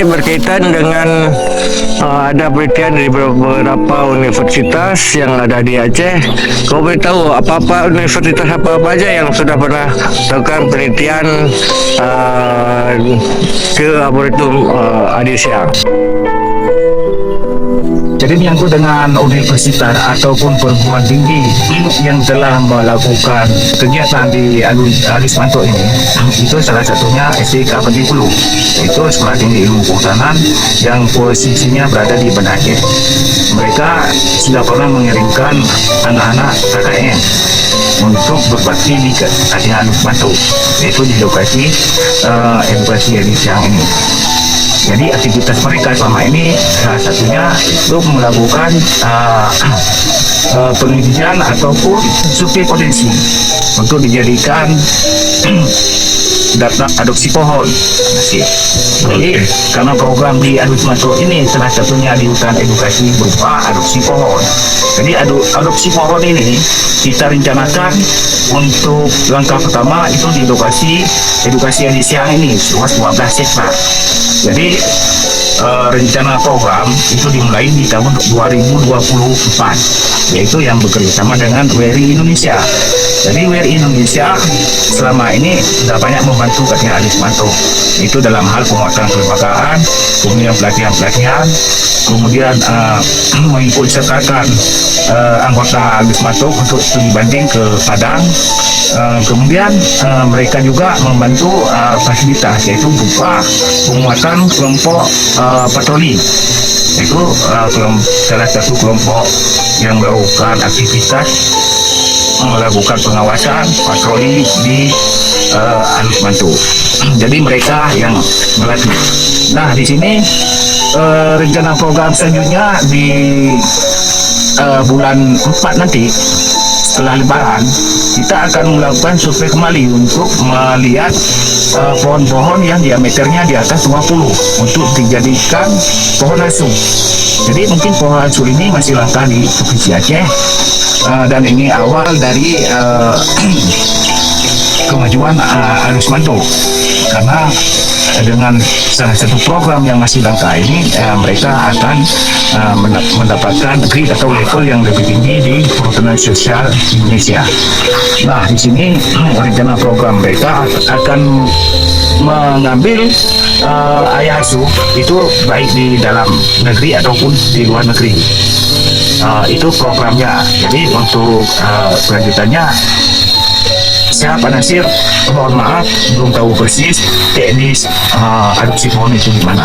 berkaitan dengan ada penelitian dari beberapa universitas yang ada di Aceh. Kau boleh tahu apa-apa universitas apa-apa aja yang sudah pernah lakukan penelitian ke laboratorium Adisia? Jadi menyangkut dengan universitas ataupun perguruan tinggi yang telah melakukan kegiatan di Alis Mantok ini, itu salah satunya STK Pendikbulu, itu Sekolah Tinggi Ilmu Kehutanan yang posisinya berada di Banda Aceh. Mereka sudah pernah mengirimkan anak-anak KKN untuk berbakti di Alis Mantok, yaitu di lokasi edukasi Siang ini. Jadi aktivitas mereka selama ini salah satunya untuk melakukan penelitian ataupun survei potensi untuk dijadikan data adopsi pohon. Jadi karena program di Alis Mantok ini salah satunya di hutan edukasi berupa adopsi pohon. Jadi adopsi pohon ini kita rencanakan untuk langkah pertama itu di lokasi edukasi yang di Siang ini luas 12 hektar. Jadi rencana program itu dimulai di tahun 2024, yaitu yang bekerjasama dengan WRI Indonesia. Jadi WRI Indonesia selama ini sudah banyak membantu katanya Alis Mantok, itu dalam hal penguatan kelembagaan, kemudian pelatihan-pelatihan, kemudian mengikut sertakan anggota Alis Mantok untuk studi banding ke Padang. Kemudian mereka juga membantu fasilitas, yaitu berupa penguatan kelompok patroli, itu salah satu kelompok yang melakukan aktivitas melakukan pengawasan patroli di Alis Mantok. Jadi mereka yang melatih. Nah, di sini rencana program selanjutnya di bulan 4 nanti setelah Lebaran kita akan melakukan survei kembali untuk melihat pohon-pohon yang diameternya di atas 20 untuk dijadikan pohon asuh. Jadi mungkin pohon asuh ini masih langka di Provinsi Aceh, dan ini awal dari kemajuan Alis Mantok, karena dengan salah satu program yang masih langka ini mereka akan mendapatkan grade atau level yang lebih tinggi di Perhutanan Sosial Indonesia. Nah, di sini rencana program mereka akan mengambil ayah asuh itu baik di dalam negeri ataupun di luar negeri. Itu programnya. Jadi untuk kelanjutannya saya Pak Nasir, mohon maaf belum tahu persis teknis adopsi pohon itu gimana.